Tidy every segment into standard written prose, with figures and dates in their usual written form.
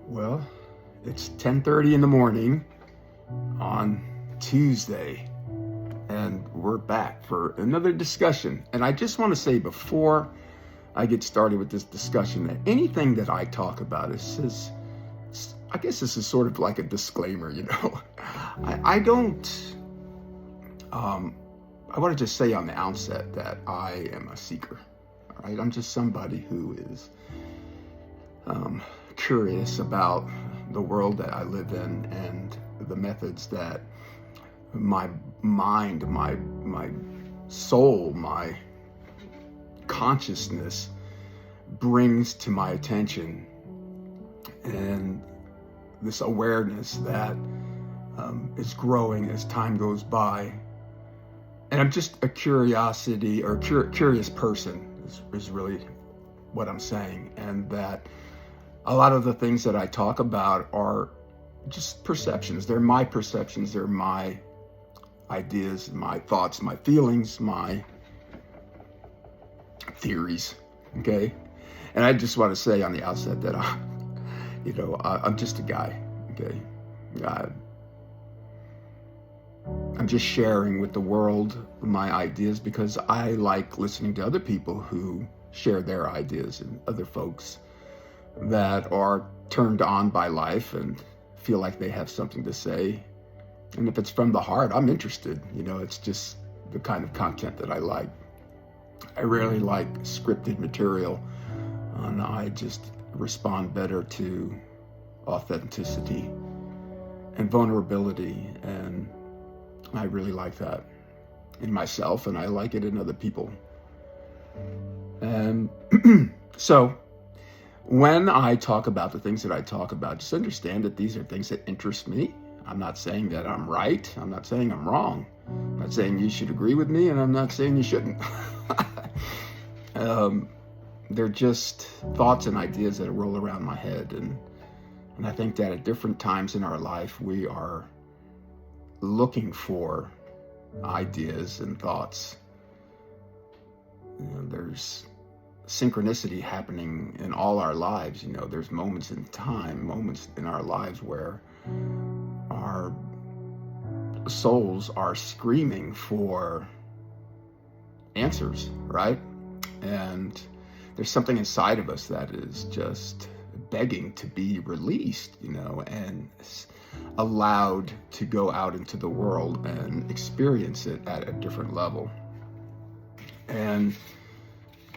Well, it's 10:30 in the morning on Tuesday, and we're back for another discussion. And I just want to say before I get started with this discussion that anything that I talk about I guess this is sort of like a disclaimer. I don't, I want to just say on the outset that I am a seeker. All right, I'm just somebody who is curious about the world that I live in and the methods that my mind, my soul, my consciousness brings to my attention, and this awareness that is growing as time goes by. And I'm just a curiosity or curious person is really what I'm saying, and that a lot of the things that I talk about are just perceptions. They're my perceptions. They're my ideas, my thoughts, my feelings, my theories. Okay. And I just want to say on the outset that I'm just a guy. Okay. I'm just sharing with the world my ideas because I like listening to other people who share their ideas, and other folks that are turned on by life and feel like they have something to say. And if it's from the heart, I'm interested. It's just the kind of content that I like. I rarely like scripted material, and I just respond better to authenticity and vulnerability. And I really like that in myself, and I like it in other people. And so when I talk about the things that I talk about, just understand that these are things that interest me. I'm not saying that I'm right. I'm not saying I'm wrong. I'm not saying you should agree with me, and I'm not saying you shouldn't. They're just thoughts and ideas that roll around my head. And I think that at different times in our life, we are looking for ideas and thoughts. There's synchronicity happening in all our lives. There's moments in time, moments in our lives where our souls are screaming for answers, right? And there's something inside of us that is just begging to be released, and allowed to go out into the world and experience it at a different level. And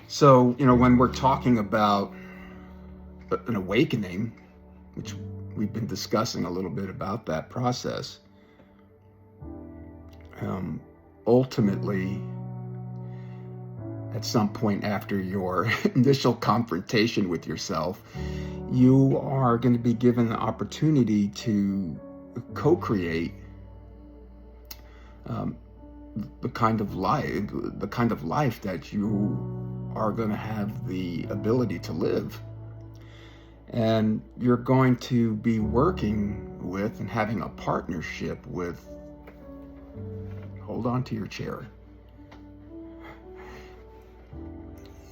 so, when we're talking about an awakening, which we've been discussing a little bit about that process, ultimately, at some point after your initial confrontation with yourself, you are going to be given the opportunity to co-create the kind of life that you are going to have the ability to live. And you're going to be working with and having a partnership with, hold on to your chair.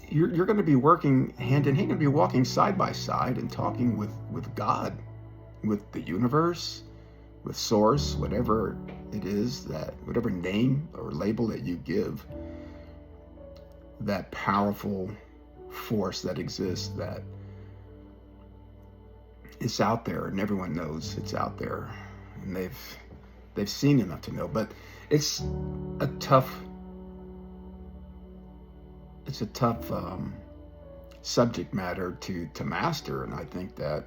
You're going to be working hand in hand, going to be walking side by side and talking with God, with the universe, with Source, whatever it is, whatever name or label that you give, that powerful force that exists, that is out there, and everyone knows it's out there, and they've seen enough to know. But it's a tough subject matter to master, and I think that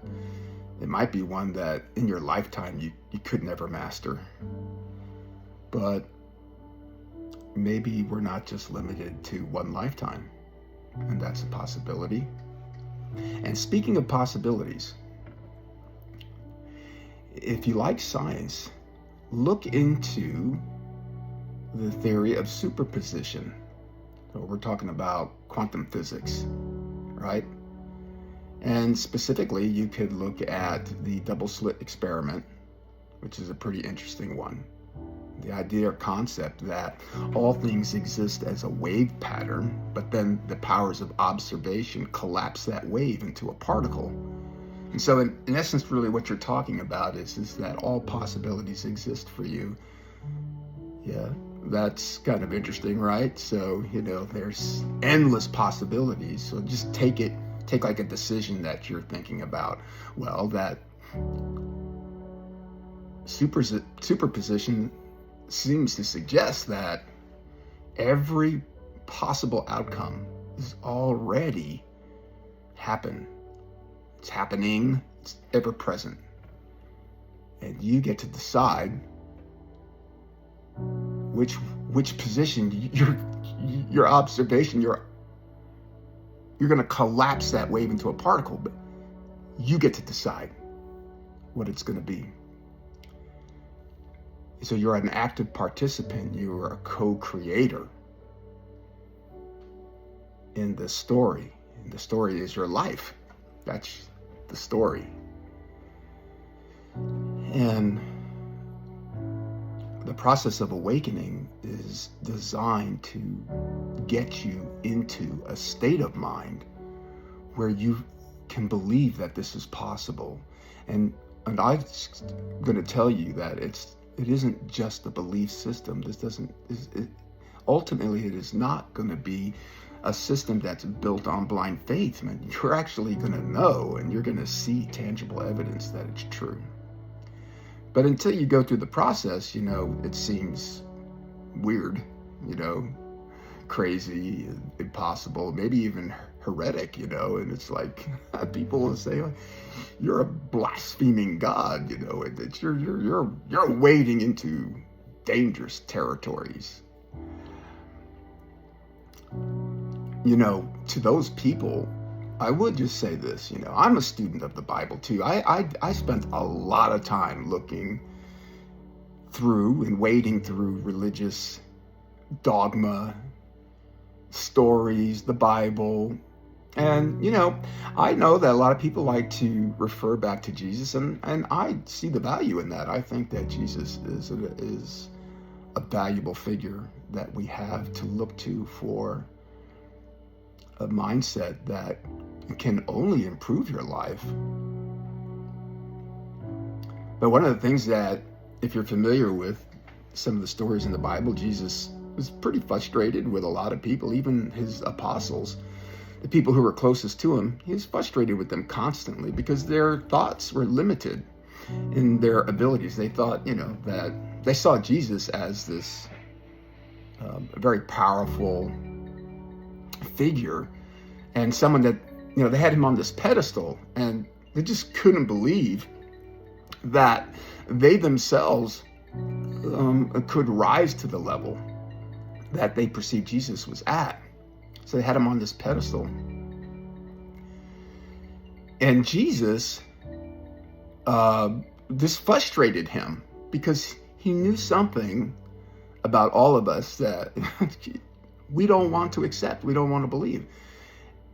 it might be one that in your lifetime you could never master. But maybe we're not just limited to one lifetime, and that's a possibility. And speaking of possibilities, if you like science, look into the theory of superposition. So we're talking about quantum physics, right? And specifically, you could look at the double slit experiment, which is a pretty interesting one. The idea or concept that all things exist as a wave pattern, but then the powers of observation collapse that wave into a particle. And so in essence, really what you're talking about is that all possibilities exist for you. Yeah, that's kind of interesting, right? So, there's endless possibilities. So just take like a decision that you're thinking about. Well, that superposition seems to suggest that every possible outcome is already happened. It's happening, it's ever present. And you get to decide which position your observation, you're going to collapse that wave into a particle, but you get to decide what it's going to be. So you're an active participant, you're a co-creator in the story. And the story is your life. That's the story. And the process of awakening is designed to get you into a state of mind where you can believe that this is possible. And I'm going to tell you that it isn't just a belief system. Ultimately, it is not going to be a system that's built on blind faith. Man, you're actually going to know, and you're going to see tangible evidence that it's true. But until you go through the process, it seems weird, crazy, impossible, maybe even heretic, and it's like people will say, "You're a blaspheming God," that you're wading into dangerous territories. To those people, I would just say this, I'm a student of the Bible too. I spent a lot of time looking through and wading through religious dogma, stories, the Bible. And, I know that a lot of people like to refer back to Jesus, and I see the value in that. I think that Jesus is a valuable figure that we have to look to for a mindset that can only improve your life. But one of the things that, if you're familiar with some of the stories in the Bible, Jesus was pretty frustrated with a lot of people, even his apostles, the people who were closest to him. He was frustrated with them constantly because their thoughts were limited in their abilities. They thought, that they saw Jesus as this very powerful figure and someone that, they had him on this pedestal, and they just couldn't believe that they themselves could rise to the level that they perceived Jesus was at. So they had him on this pedestal. And Jesus, this frustrated him because he knew something about all of us that we don't want to accept, we don't want to believe.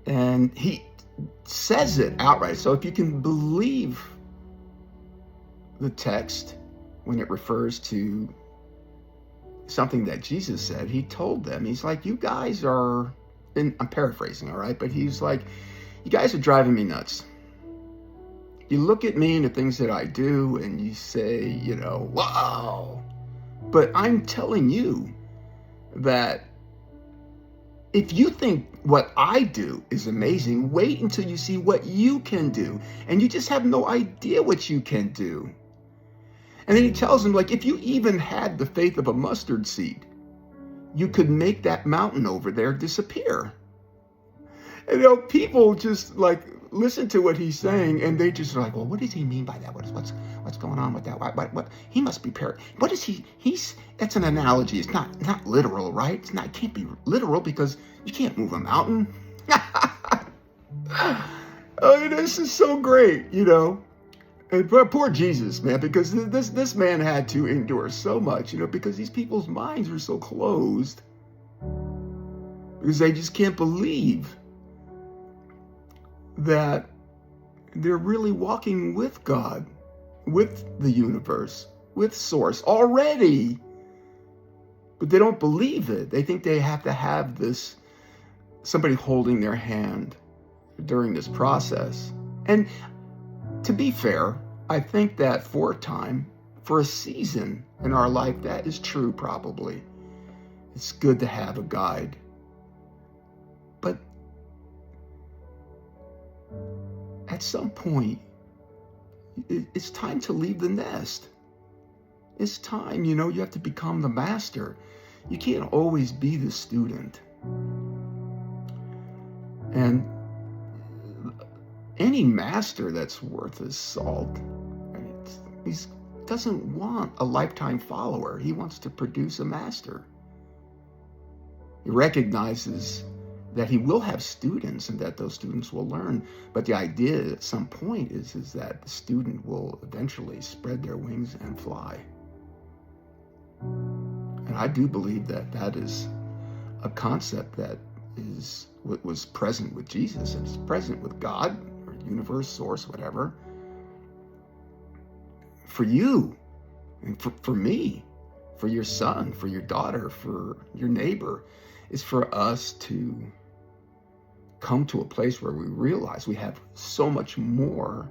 And he says it outright. So if you can believe the text when it refers to something that Jesus said, he told them, he's like, you guys are, and I'm paraphrasing, all right, but he's like, you guys are driving me nuts. You look at me and the things that I do and you say, wow. But I'm telling you that if you think what I do is amazing, wait until you see what you can do. And you just have no idea what you can do. And then he tells them, if you even had the faith of a mustard seed, you could make that mountain over there disappear. And people just listen to what he's saying, and they just are like, well, what does he mean by that? What's going on with that? What he must be what is he's that's an analogy. It's not literal, right? It can't be literal because you can't move a mountain. Oh, this is so great, And poor Jesus, man, because this man had to endure so much, because these people's minds are so closed because they just can't believe that they're really walking with God, with the universe, with Source already. But they don't believe it. They think they have to have somebody holding their hand during this process. And to be fair, I think that for a time, for a season in our life, that is true probably. It's good to have a guide. But at some point, it's time to leave the nest. It's time, you have to become the master. You can't always be the student. And any master that's worth his salt, he doesn't want a lifetime follower. He wants to produce a master. He recognizes that he will have students and that those students will learn. But the idea at some point is that the student will eventually spread their wings and fly. And I do believe that that is a concept that was present with Jesus, and it's present with God or universe, source, whatever. For you and for me, for your son, for your daughter, for your neighbor, is for us to come to a place where we realize we have so much more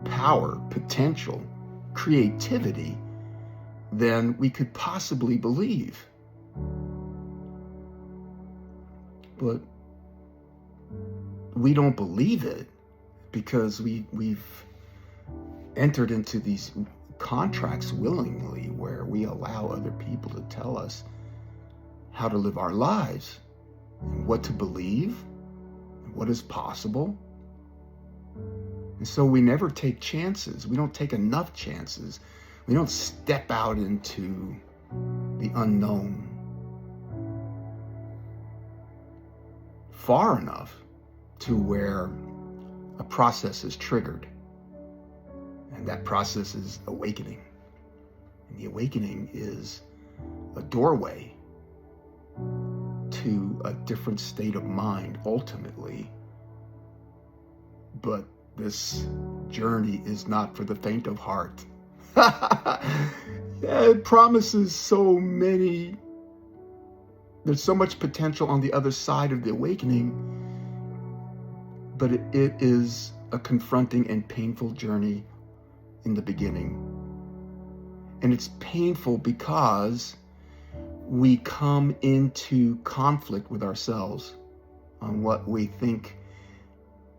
power, potential, creativity than we could possibly believe. But we don't believe it because we've entered into these contracts willingly where we allow other people to tell us how to live our lives and what to believe and what is possible. And so we never take chances. We don't take enough chances. We don't step out into the unknown far enough to where a process is triggered. And that process is awakening. And the awakening is a doorway to a different state of mind, ultimately. But this journey is not for the faint of heart. It promises so many. There's so much potential on the other side of the awakening, but it is a confronting and painful journey in the beginning. And it's painful because we come into conflict with ourselves on what we think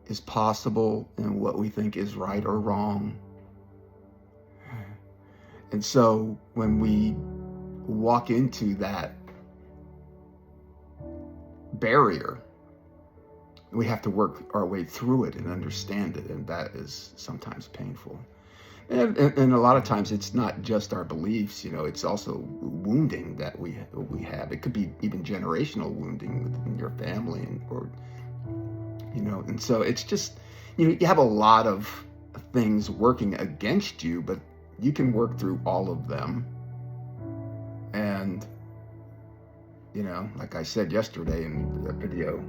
is possible and what we think is right or wrong. And so when we walk into that barrier, we have to work our way through it and understand it, and that is sometimes painful. And a lot of times it's not just our beliefs, it's also wounding that we have. It could be even generational wounding within your family, and so it's just, you have a lot of things working against you, but you can work through all of them. And, like I said yesterday in the video,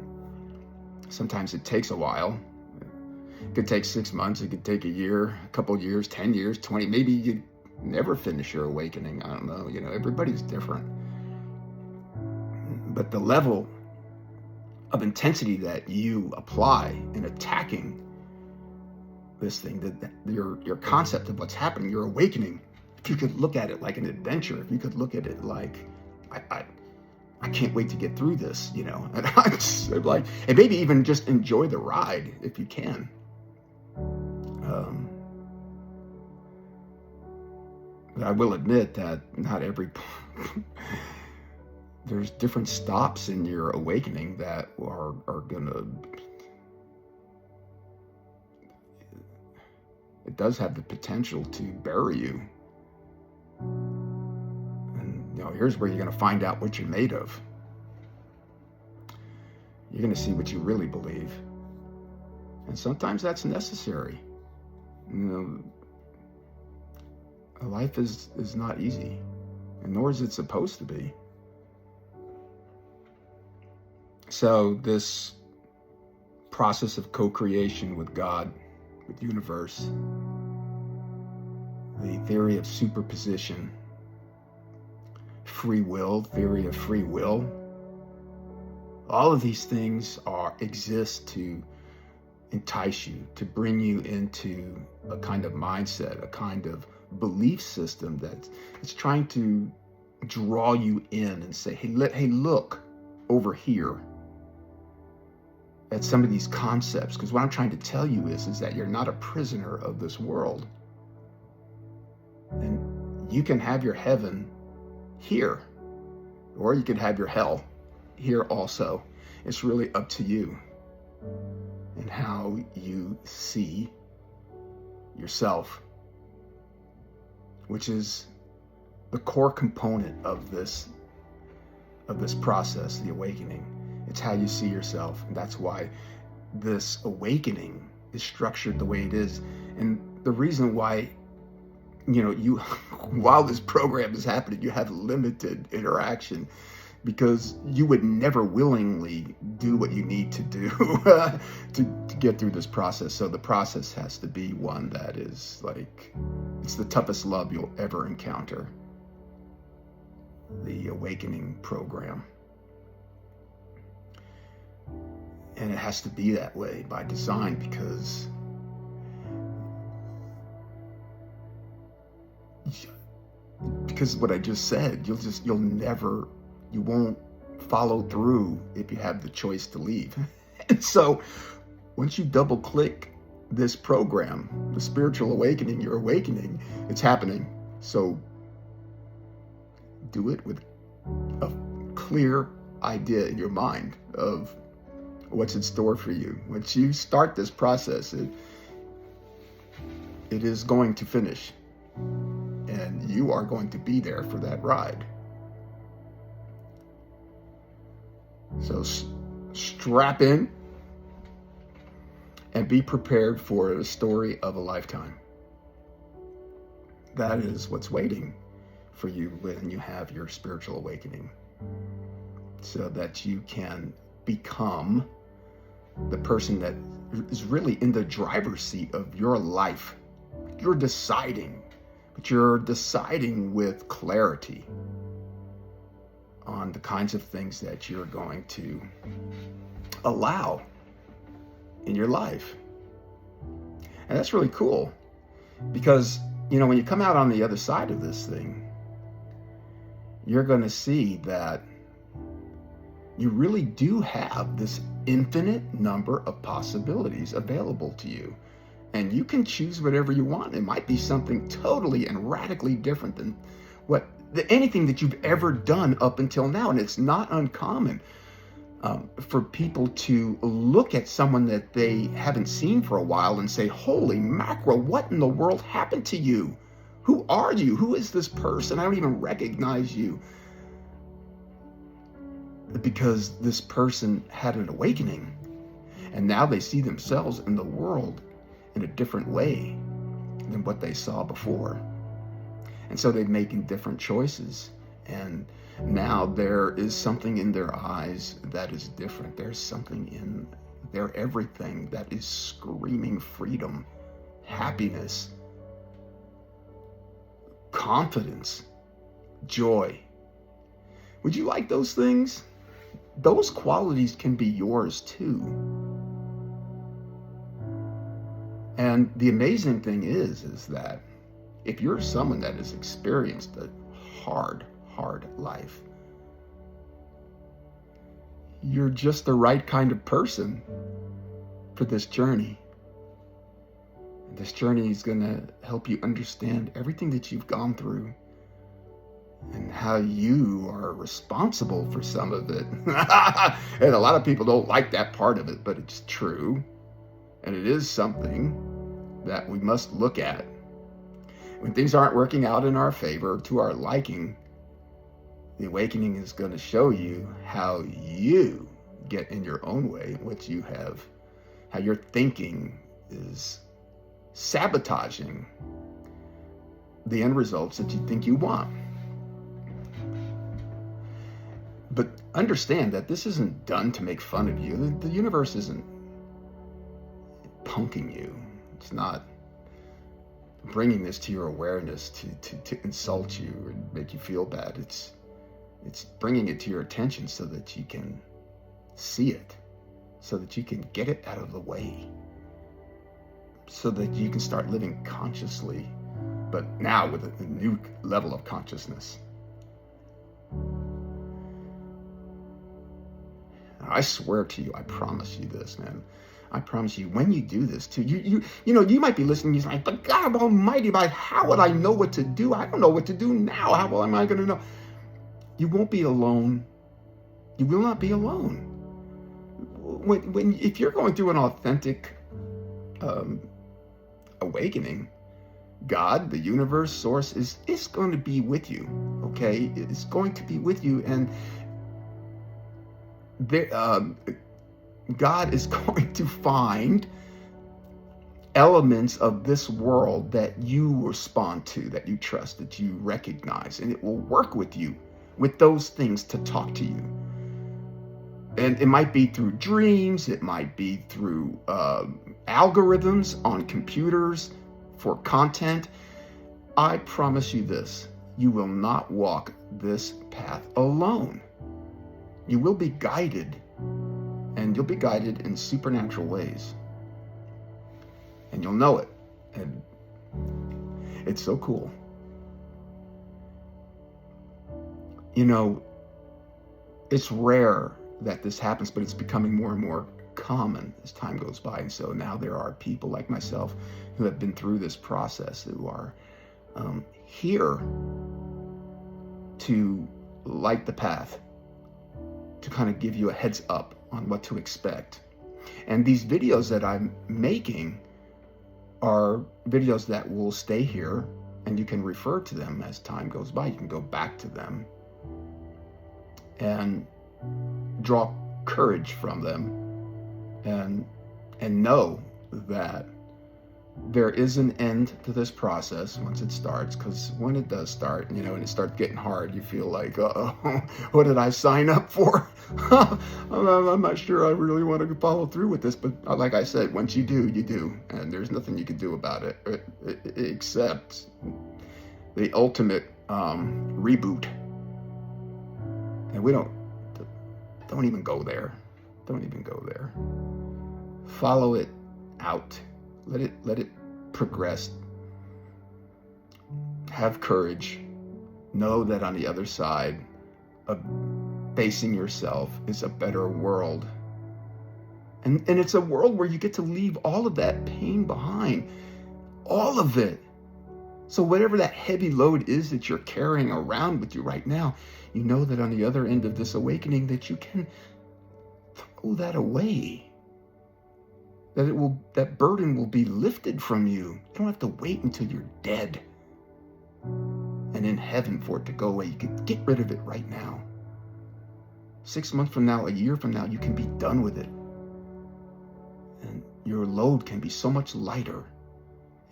sometimes it takes a while. It could take 6 months, it could take a year, a couple of years, 10 years, 20, maybe you never finish your awakening. I don't know, everybody's different. But the level of intensity that you apply in attacking this thing, that your concept of what's happening, your awakening, if you could look at it like an adventure, if you could look at it like, I can't wait to get through this, and like, and maybe even just enjoy the ride if you can. But I will admit that not every there's different stops in your awakening that are gonna, it does have the potential to bury you. And here's where you're gonna find out what you're made of. You're gonna see what you really believe. And sometimes that's necessary. Life is not easy, and nor is it supposed to be. So this process of co-creation with God, with the universe, the theory of superposition, free will, theory of free will, all of these things exist to entice you, to bring you into a kind of mindset, a kind of belief system that it's trying to draw you in and say, hey, look over here at some of these concepts. Because what I'm trying to tell you is that you're not a prisoner of this world. And you can have your heaven here, or you can have your hell here also. It's really up to you and how you see yourself, which is the core component of this process, the awakening. It's how you see yourself. And that's why this awakening is structured the way it is. And the reason why, while this program is happening, you have limited interaction, because you would never willingly do what you need to do to get through this process. So the process has to be one that is like, it's the toughest love you'll ever encounter. The awakening program. And it has to be that way by design, because what I just said, you won't follow through if you have the choice to leave. And so once you double click this program, the spiritual awakening, your awakening, it's happening. So do it with a clear idea in your mind of what's in store for you. Once you start this process, it is going to finish, and you are going to be there for that ride. So strap in and be prepared for the story of a lifetime. That is what's waiting for you when you have your spiritual awakening, so that you can become the person that is really in the driver's seat of your life. You're deciding, but you're deciding with clarity on the kinds of things that you're going to allow in your life. And that's really cool, because, when you come out on the other side of this thing, you're going to see that you really do have this infinite number of possibilities available to you. And you can choose whatever you want. It might be something totally and radically different than anything that you've ever done up until now. And it's not uncommon for people to look at someone that they haven't seen for a while and say, holy mackerel, what in the world happened to you? Who are you? Who is this person? I don't even recognize you. Because this person had an awakening, and now they see themselves in the world in a different way than what they saw before. And so they're making different choices. And now there is something in their eyes that is different. There's something in their everything that is screaming freedom, happiness, confidence, joy. Would you like those things? Those qualities can be yours too. And the amazing thing is that if you're someone that has experienced a hard life, you're just the right kind of person for this journey. This journey is going to help you understand everything that you've gone through and how you are responsible for some of it. And a lot of people don't like that part of it, but it's true. And it is something that we must look at. When things aren't working out in our favor, to our liking, the awakening is going to show you how you get in your own way, what you have, how your thinking is sabotaging the end results that you think you want. But understand that this isn't done to make fun of you. The universe isn't punking you. It's not bringing this to your awareness to insult you and make you feel bad. It's bringing it to your attention so that you can see it, so that you can get it out of the way, so that you can start living consciously, but now with a new level of consciousness. I swear to you, I promise you this, man. I promise you, when you do this too, you might be listening, you're like, but God Almighty, how would I know what to do? I don't know what to do now. How am I going to know? You won't be alone. You will not be alone. If you're going through an authentic awakening, God, the universe, source is going to be with you. Okay, it's going to be with you, and there, God is going to find elements of this world that you respond to, that you trust, that you recognize, and it will work with you, with those things to talk to you. And it might be through dreams, it might be through algorithms on computers for content. I promise you this, you will not walk this path alone. You will be guided, and you'll be guided in supernatural ways. And you'll know it. And it's so cool. You know, it's rare that this happens, but it's becoming more and more common as time goes by. And so now there are people like myself who have been through this process, who are here to light the path, to kind of give you a heads up on what to expect. And these videos that I'm making are videos that will stay here, and you can refer to them as time goes by. You can go back to them and draw courage from them, and know that there is an end to this process once it starts. Because when it does start, and it starts getting hard, you feel like, uh-oh, what did I sign up for? I'm not sure I really want to follow through with this. But like I said, once you do, you do. And there's nothing you can do about it except the ultimate reboot. And we don't even go there. Don't even go there. Follow it out. Let it progress. Have courage. Know that on the other side of facing yourself is a better world. And it's a world where you get to leave all of that pain behind. All of it. So whatever that heavy load is that you're carrying around with you right now, you know that on the other end of this awakening that you can throw that away. That burden will be lifted from you. You don't have to wait until you're dead and in heaven for it to go away. You can get rid of it right now. 6 months from now, a year from now, you can be done with it. And your load can be so much lighter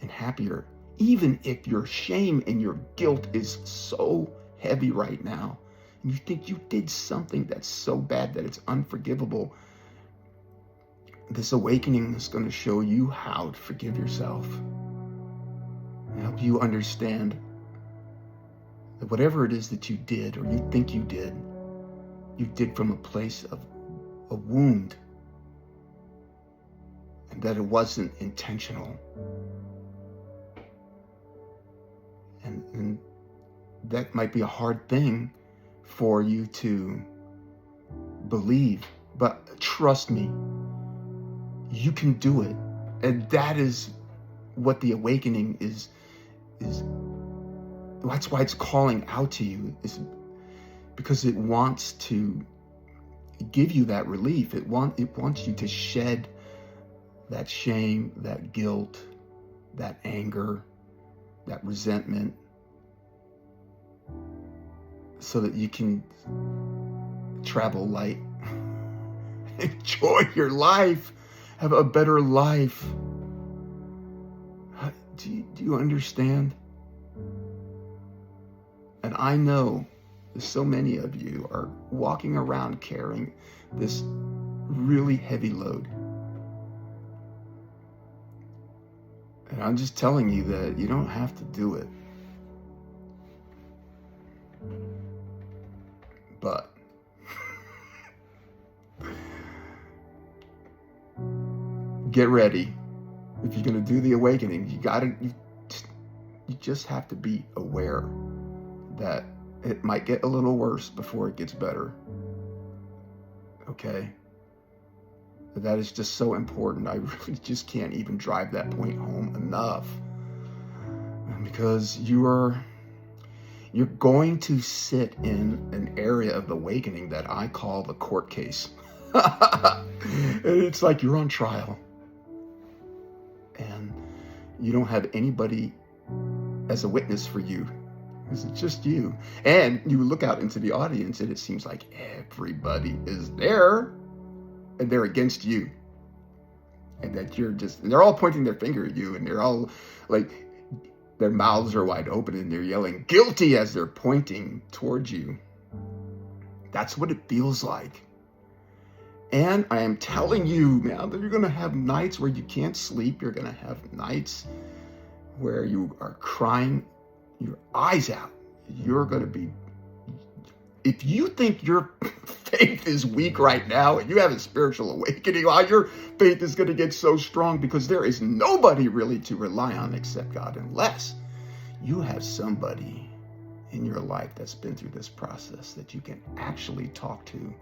and happier, even if your shame and your guilt is so heavy right now. And you think you did something that's so bad that it's unforgivable. This awakening is going to show you how to forgive yourself and help you understand that whatever it is that you did, or you think you did from a place of a wound, and that it wasn't intentional. And that might be a hard thing for you to believe, but trust me, you can do it. And that is what the awakening is. That's why it's calling out to you, is because it wants to give you that relief. It wants you to shed that shame, that guilt, that anger, that resentment, so that you can travel light, enjoy your life, have a better life. Do you understand? And I know so many of you are walking around carrying this really heavy load. And I'm just telling you that you don't have to do it. But get ready. If you're going to do the awakening, you just have to be aware that it might get a little worse before it gets better. Okay? That is just so important. I really just can't even drive that point home enough. Because you're going to sit in an area of awakening that I call the court case. It's like you're on trial. And you don't have anybody as a witness for you. It's just you. And you look out into the audience and it seems like everybody is there and they're against you. And that they're all pointing their finger at you, and they're all like, their mouths are wide open and they're yelling guilty as they're pointing towards you. That's what it feels like. And I am telling you, man, that you're going to have nights where you can't sleep. You're going to have nights where you are crying your eyes out. You're going to be, if you think your faith is weak right now and you have a spiritual awakening, your faith is going to get so strong, because there is nobody really to rely on except God, unless you have somebody in your life that's been through this process that you can actually talk to.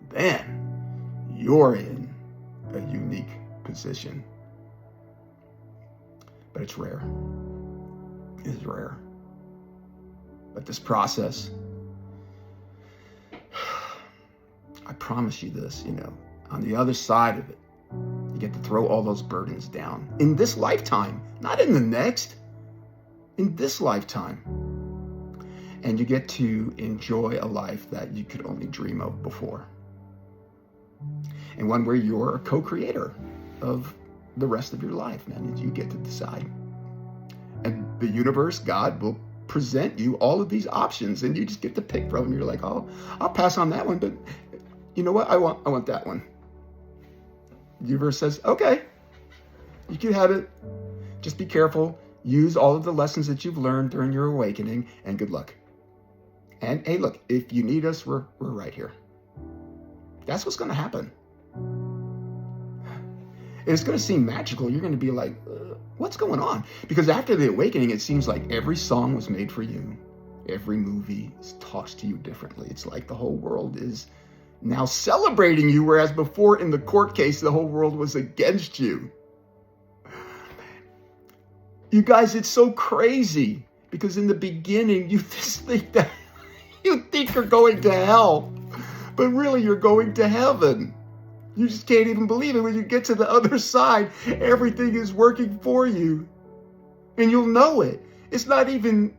Then you're in a unique position. But it's rare. It is rare. But this process, I promise you this, on the other side of it, you get to throw all those burdens down in this lifetime, not in the next, in this lifetime. And you get to enjoy a life that you could only dream of before. And one where you're a co-creator of the rest of your life, man. You get to decide. And the universe, God, will present you all of these options, and you just get to pick from them. You're like, oh, I'll pass on that one, but you know what? I want that one. The universe says, okay, you can have it. Just be careful. Use all of the lessons that you've learned during your awakening, and good luck. And hey, look, if you need us, we're right here. That's what's going to happen. It's going to seem magical. You're going to be like, what's going on? Because after the awakening, it seems like every song was made for you. Every movie talks to you differently. It's like the whole world is now celebrating you, whereas before in the court case, the whole world was against you. You guys, it's so crazy, because in the beginning, you just think that you think you're going to hell, but really you're going to heaven. You just can't even believe it. When you get to the other side, everything is working for you. And you'll know it. It's not even,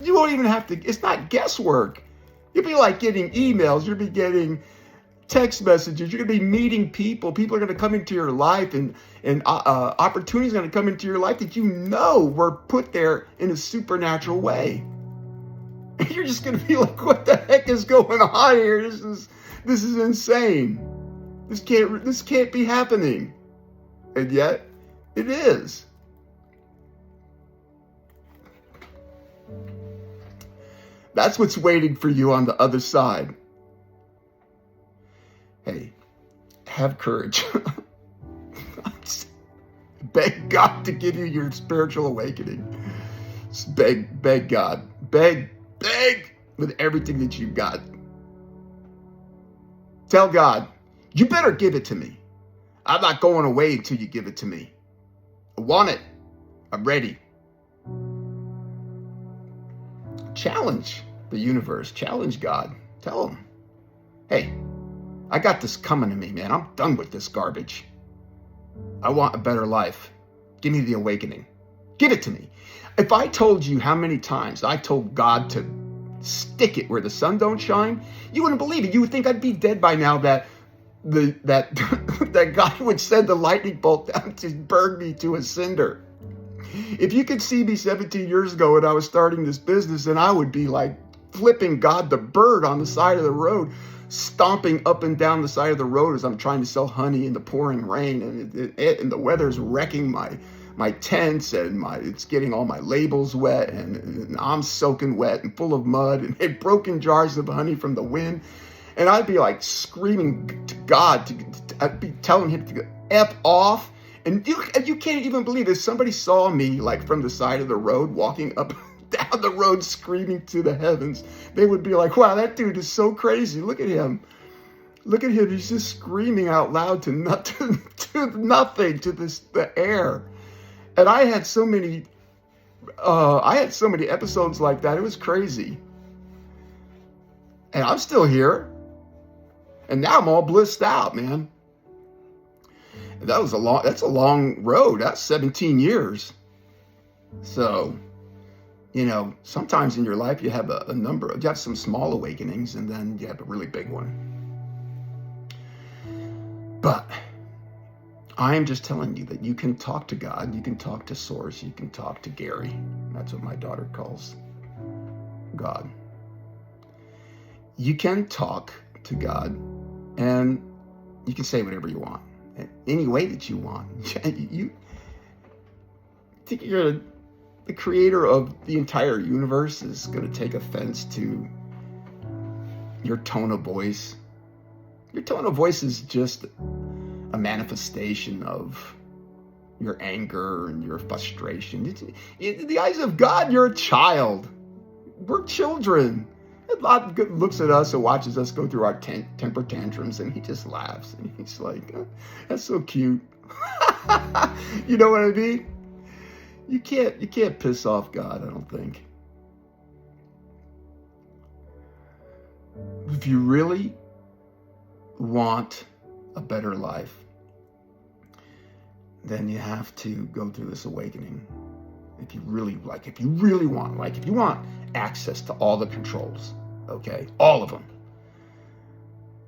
you won't even have to, it's not guesswork. You'll be like getting emails. You'll be getting text messages. You're going to be meeting people. People are going to come into your life, and opportunities are going to come into your life that you know were put there in a supernatural way. And you're just going to be like, what the heck is going on here? This is insane. This can't be happening. And yet, it is. That's what's waiting for you on the other side. Hey, have courage. Beg God to give you your spiritual awakening. Beg God. Beg with everything that you've got. Tell God, you better give it to me. I'm not going away until you give it to me. I want it. I'm ready. Challenge the universe. Challenge God. Tell him, hey, I got this coming to me, man. I'm done with this garbage. I want a better life. Give me the awakening. Give it to me. If I told you how many times I told God to stick it where the sun don't shine, you wouldn't believe it. You would think I'd be dead by now, that God would send the lightning bolt down to burn me to a cinder. If you could see me 17 years ago when I was starting this business, then I would be like flipping God the bird on the side of the road, stomping up and down the side of the road as I'm trying to sell honey in the pouring rain, and the weather's wrecking my tents, and it's getting all my labels wet, and I'm soaking wet and full of mud, and broken jars of honey from the wind. And I'd be like screaming to God, I'd be telling him to F off, And you can't even believe it. Somebody saw me like from the side of the road walking up down the road screaming to the heavens. They would be like, wow, that dude is so crazy. Look at him. Look at him. He's just screaming out loud to nothing, the air. And I had so many episodes like that. It was crazy. And I'm still here. And now I'm all blissed out, man. That's a long road. That's 17 years. So, sometimes in your life you have you have some small awakenings and then you have a really big one. But I am just telling you that you can talk to God, you can talk to Source, you can talk to Gary. That's what my daughter calls God. You can talk to God and you can say whatever you want, any way that you want. You think the creator of the entire universe is going to take offense to your tone of voice? Your tone of voice is just a manifestation of your anger and your frustration. In the eyes of God, you're a child. We're children. God looks at us and watches us go through our temper tantrums, and he just laughs. And he's like, oh, that's so cute. You know what I mean? You can't piss off God, I don't think. If you really want a better life, then you have to go through this awakening. If you want access to all the controls, okay, all of them,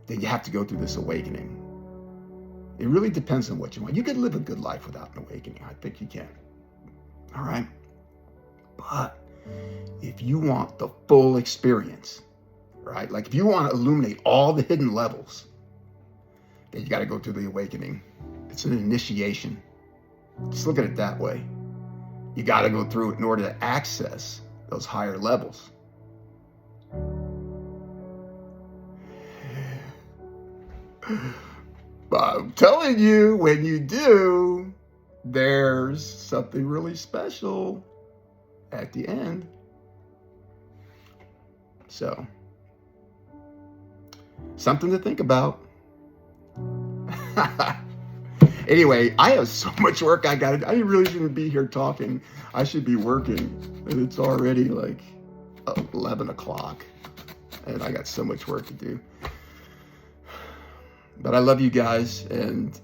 then you have to go through this awakening. It really depends on what you want. You can live a good life without an awakening. I think you can. All right. But if you want the full experience, right? Like if you want to illuminate all the hidden levels, then you got to go through the awakening. It's an initiation. Just look at it that way. You got to go through it in order to access those higher levels. But I'm telling you, when you do, there's something really special at the end. So, something to think about. Anyway, I have so much work I really shouldn't be here talking. I should be working. And it's already like 11 o'clock. And I got so much work to do. But I love you guys, and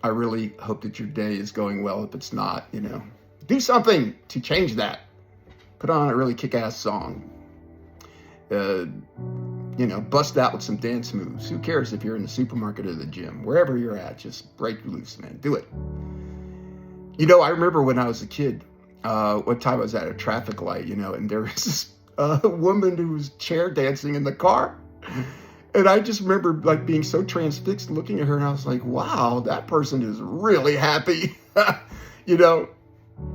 I really hope that your day is going well. If it's not, do something to change that. Put on a really kick-ass song. Bust out with some dance moves. Who cares if you're in the supermarket or the gym? Wherever you're at, just break loose, man. Do it. I remember when I was a kid, one time I was at a traffic light, and there was this woman who was chair dancing in the car. And I just remember like being so transfixed looking at her, and I was like, wow, that person is really happy,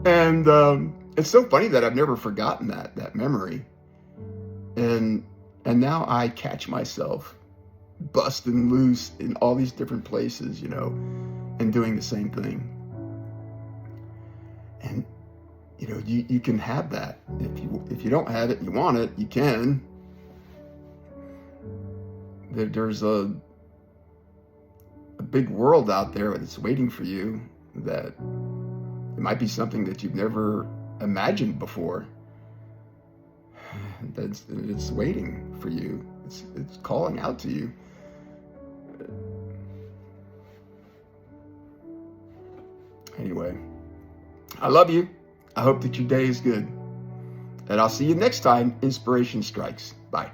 And it's so funny that I've never forgotten that memory. And now I catch myself busting loose in all these different places, and doing the same thing. And, you can have that. If you don't have it and you want it, you can. There's a big world out there that's waiting for you, that it might be something that you've never imagined before. It's waiting for you. It's calling out to you. Anyway, I love you. I hope that your day is good. And I'll see you next time Inspiration Strikes. Bye.